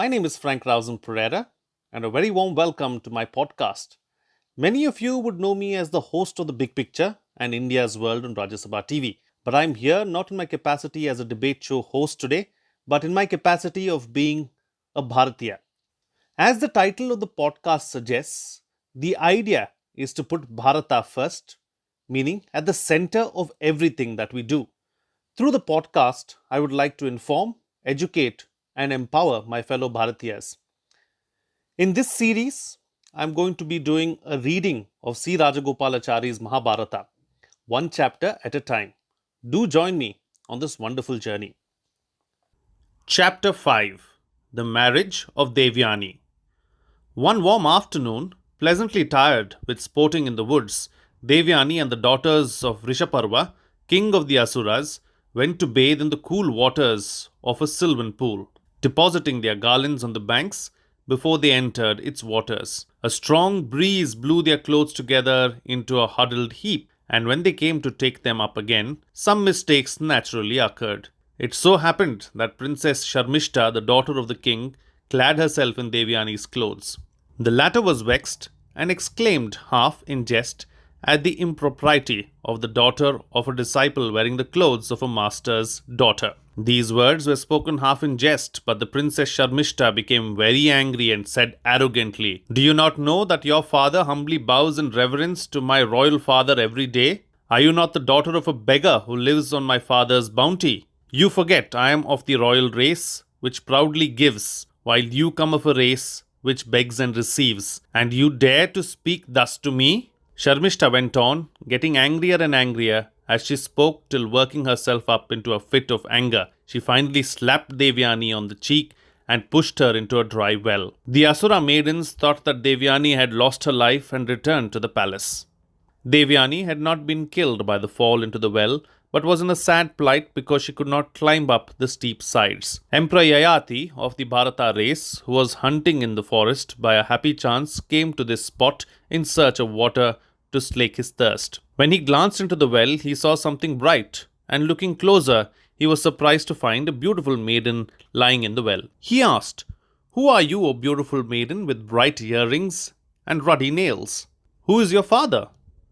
My name is Frankrausanpereira, and a very warm welcome to my podcast. Many of you would know me as the host of The Big Picture and India's World on Rajya TV. But I'm here not in my capacity as a debate show host today, but in my capacity of being a Bharatiya. As the title of the podcast suggests, the idea is to put Bharata first, meaning at the center of everything that we do. Through the podcast, I would like to inform, educate, and empower my fellow Bharatiyas. In this series, I'm going to be doing a reading of C. Rajagopalachari's Mahabharata, one chapter at a time. Do join me on this wonderful journey. Chapter 5: The Marriage of Devayani. One warm afternoon, pleasantly tired with sporting in the woods, Devayani and the daughters of Rishaparva, king of the Asuras, went to bathe in the cool waters of a sylvan pool, depositing their garlands on the banks before they entered its waters. A strong breeze blew their clothes together into a huddled heap, and when they came to take them up again, some mistakes naturally occurred. It so happened that Princess Sharmishta, the daughter of the king, clad herself in Devayani's clothes. The latter was vexed and exclaimed half in jest at the impropriety of the daughter of a disciple wearing the clothes of a master's daughter. These words were spoken half in jest, but the Princess Sharmishta became very angry and said arrogantly, "Do you not know that your father humbly bows in reverence to my royal father every day? Are you not the daughter of a beggar who lives on my father's bounty? You forget I am of the royal race, which proudly gives, while you come of a race which begs and receives, and you dare to speak thus to me?" Sharmishta went on, getting angrier and angrier as she spoke, till working herself up into a fit of anger, she finally slapped Devayani on the cheek and pushed her into a dry well. The Asura maidens thought that Devayani had lost her life and returned to the palace. Devayani had not been killed by the fall into the well, but was in a sad plight because she could not climb up the steep sides. Emperor Yayati of the Bharata race, who was hunting in the forest by a happy chance, came to this spot in search of water to slake his thirst. When he glanced into the well, he saw something bright, and looking closer, he was surprised to find a beautiful maiden lying in the well. He asked, "Who are you, O beautiful maiden with bright earrings and ruddy nails? Who is your father?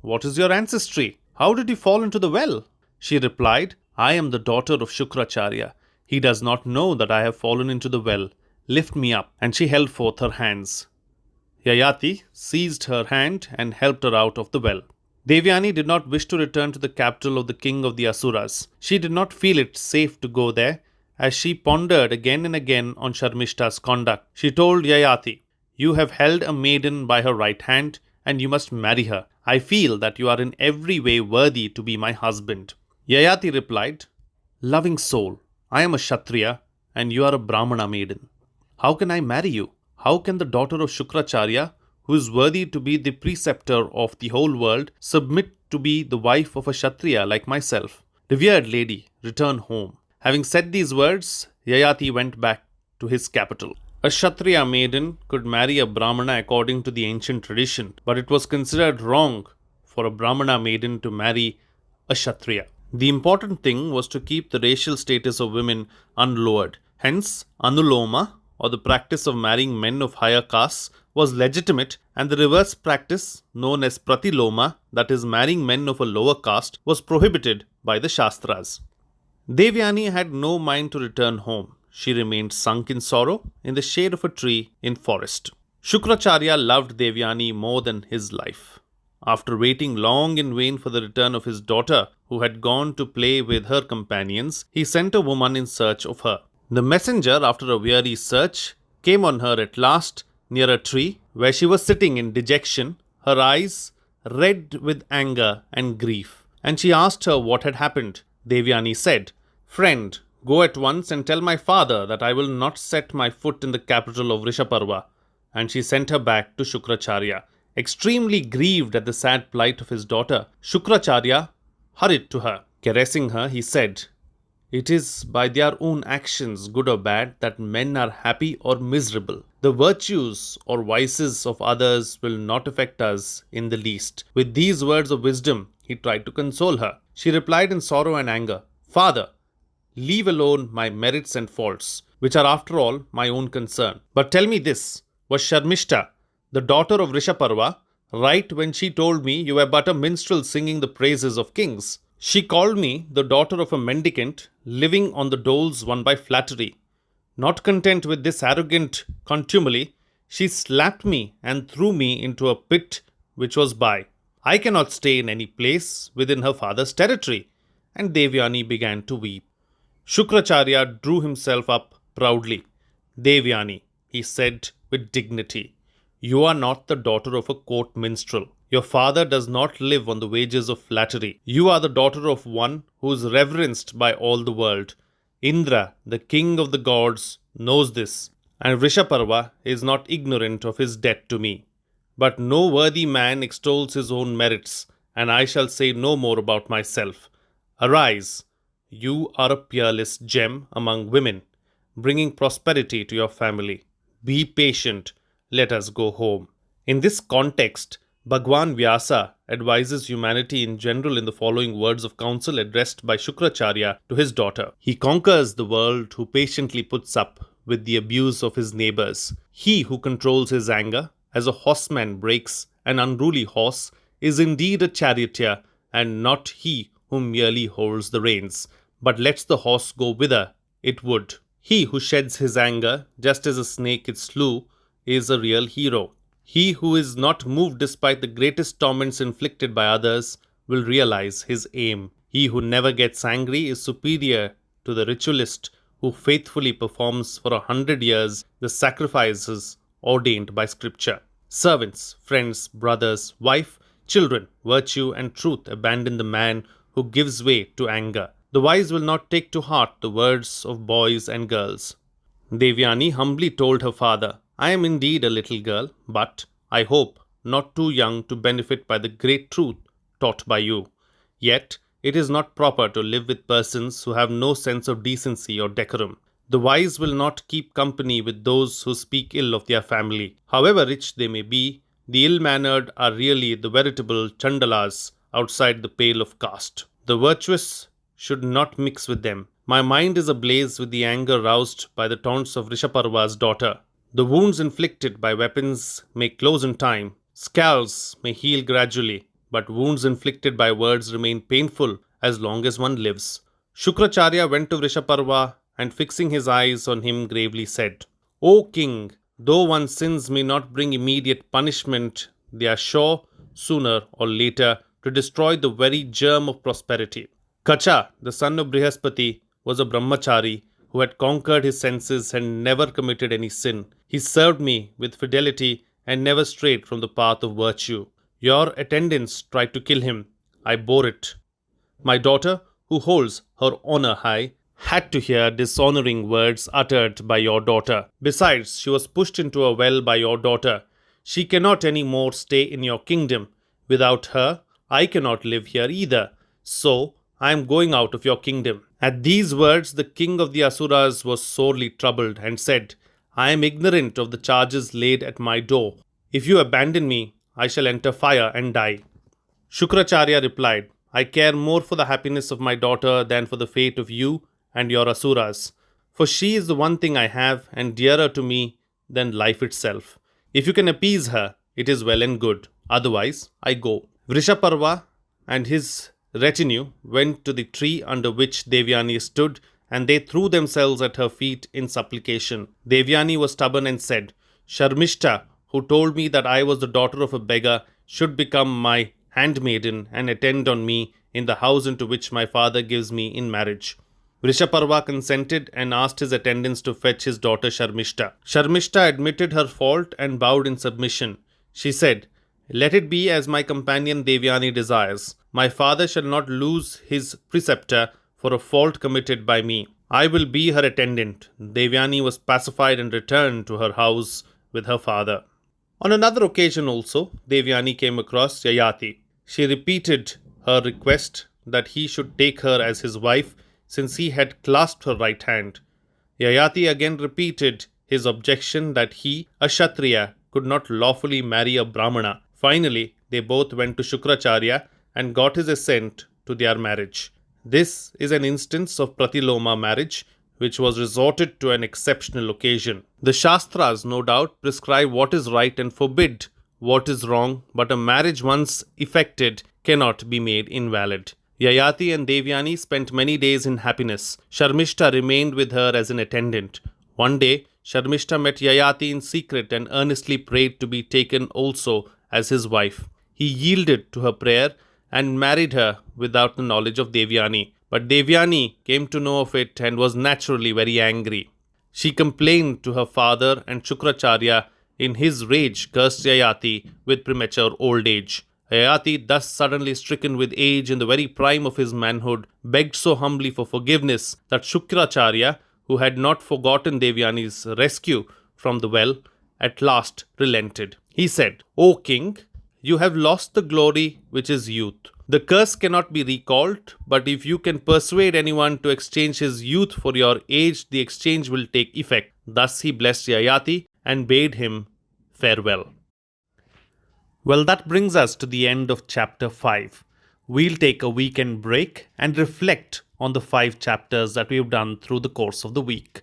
What is your ancestry? How did you fall into the well?" She replied, "I am the daughter of Shukracharya. He does not know that I have fallen into the well. Lift me up." And she held forth her hands. Yayati seized her hand and helped her out of the well. Devayani did not wish to return to the capital of the king of the Asuras. She did not feel it safe to go there, as she pondered again and again on Sharmishta's conduct. She told Yayati, "You have held a maiden by her right hand, and you must marry her. I feel that you are in every way worthy to be my husband." Yayati replied, "Loving soul, I am a Kshatriya, and you are a Brahmana maiden. How can I marry you? How can the daughter of Shukracharya, who is worthy to be the preceptor of the whole world, submit to be the wife of a Kshatriya like myself? Revered lady, return home." Having said these words, Yayati went back to his capital. A Kshatriya maiden could marry a Brahmana according to the ancient tradition, but it was considered wrong for a Brahmana maiden to marry a Kshatriya. The important thing was to keep the racial status of women unlowered. Hence, Anuloma, or the practice of marrying men of higher castes, was legitimate, and the reverse practice, known as Pratiloma, that is, marrying men of a lower caste, was prohibited by the Shastras. Devayani had no mind to return home. She remained sunk in sorrow in the shade of a tree in forest. Shukracharya loved Devayani more than his life. After waiting long in vain for the return of his daughter, who had gone to play with her companions, he sent a woman in search of her. The messenger, after a weary search, came on her at last near a tree where she was sitting in dejection, her eyes red with anger and grief. And she asked her what had happened. Devayani said, "Friend, go at once and tell my father that I will not set my foot in the capital of Rishaparva." And she sent her back to Shukracharya. Extremely grieved at the sad plight of his daughter, Shukracharya hurried to her. Caressing her, he said, "It is by their own actions, good or bad, that men are happy or miserable. The virtues or vices of others will not affect us in the least." With these words of wisdom, he tried to console her. She replied in sorrow and anger, "Father, leave alone my merits and faults, which are after all my own concern. But tell me this, was Sharmishta, the daughter of Rishaparva, right when she told me you were but a minstrel singing the praises of kings? She called me the daughter of a mendicant living on the doles won by flattery. Not content with this arrogant contumely, she slapped me and threw me into a pit which was by. I cannot stay in any place within her father's territory. And Devayani began to weep. Shukracharya drew himself up proudly. Devayani, he said with dignity, you are not the daughter of a court minstrel. Your father does not live on the wages of flattery. You are the daughter of one who is reverenced by all the world. Indra, the king of the gods, knows this, and Rishaparva is not ignorant of his debt to me. But no worthy man extols his own merits, and I shall say no more about myself. Arise, you are a peerless gem among women, bringing prosperity to your family. Be patient, let us go home. In this context, Bhagwan Vyasa advises humanity in general in the following words of counsel addressed by Shukracharya to his daughter. He conquers the world who patiently puts up with the abuse of his neighbors. He who controls his anger, as a horseman breaks an unruly horse, is indeed a charioteer, and not he who merely holds the reins, but lets the horse go whither it would. He who sheds his anger, just as a snake it slew, is a real hero. He who is not moved despite the greatest torments inflicted by others will realize his aim. He who never gets angry is superior to the ritualist who faithfully performs for 100 years the sacrifices ordained by scripture. Servants, friends, brothers, wife, children, virtue and truth abandon the man who gives way to anger. The wise will not take to heart the words of boys and girls. Devayani humbly told her father, I am indeed a little girl, but, I hope, not too young to benefit by the great truth taught by you. Yet, it is not proper to live with persons who have no sense of decency or decorum. The wise will not keep company with those who speak ill of their family. However rich they may be, the ill-mannered are really the veritable chandalas outside the pale of caste. The virtuous should not mix with them. My mind is ablaze with the anger roused by the taunts of Rishaparva's daughter. The wounds inflicted by weapons may close in time, scalds may heal gradually, but wounds inflicted by words remain painful as long as one lives. Shukracharya went to Rishaparva and fixing his eyes on him gravely said, O king, though one's sins may not bring immediate punishment, they are sure, sooner or later, to destroy the very germ of prosperity. Kacha, the son of Brihaspati, was a brahmachari who had conquered his senses and never committed any sin. He served me with fidelity and never strayed from the path of virtue. Your attendants tried to kill him. I bore it. My daughter, who holds her honor high, had to hear dishonoring words uttered by your daughter. Besides, she was pushed into a well by your daughter. She cannot any more stay in your kingdom. Without her, I cannot live here either. So, I am going out of your kingdom. At these words, the king of the Asuras was sorely troubled and said, I am ignorant of the charges laid at my door. If you abandon me, I shall enter fire and die. Shukracharya replied, I care more for the happiness of my daughter than for the fate of you and your Asuras. For she is the one thing I have and dearer to me than life itself. If you can appease her, it is well and good. Otherwise, I go. Vrishaparva and his retinue went to the tree under which Devayani stood, and they threw themselves at her feet in supplication. Devayani was stubborn and said, Sharmishta, who told me that I was the daughter of a beggar, should become my handmaiden and attend on me in the house into which my father gives me in marriage. Vrishaparva consented and asked his attendants to fetch his daughter Sharmishta. Sharmishta admitted her fault and bowed in submission. She said, Let it be as my companion Devayani desires. My father shall not lose his preceptor for a fault committed by me. I will be her attendant. Devayani was pacified and returned to her house with her father. On another occasion also, Devayani came across Yayati. She repeated her request that he should take her as his wife since he had clasped her right hand. Yayati again repeated his objection that he, a Kshatriya, could not lawfully marry a Brahmana. Finally, they both went to Shukracharya and got his assent to their marriage. This is an instance of Pratiloma marriage, which was resorted to an exceptional occasion. The Shastras, no doubt, prescribe what is right and forbid what is wrong, but a marriage once effected cannot be made invalid. Yayati and Devayani spent many days in happiness. Sharmishta remained with her as an attendant. One day, Sharmishta met Yayati in secret and earnestly prayed to be taken also as his wife. He yielded to her prayer and married her without the knowledge of Devayani. But Devayani came to know of it and was naturally very angry. She complained to her father, and Shukracharya, in his rage, cursed Yayati with premature old age. Yayati, thus suddenly stricken with age in the very prime of his manhood, begged so humbly for forgiveness that Shukracharya, who had not forgotten Devayani's rescue from the well, at last relented. He said, "O king, you have lost the glory which is youth. The curse cannot be recalled, but if you can persuade anyone to exchange his youth for your age, the exchange will take effect." Thus he blessed Yayati and bade him farewell. Well, that brings us to the end of chapter 5. We'll take a weekend break and reflect on the 5 chapters that we've done through the course of the week.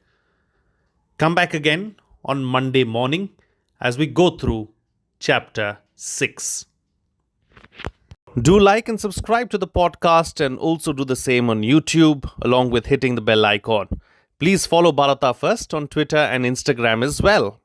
Come back again on Monday morning as we go through chapter 6. Do like and subscribe to the podcast, and also do the same on YouTube along with hitting the bell icon. Please follow Bharata First on Twitter and Instagram as well.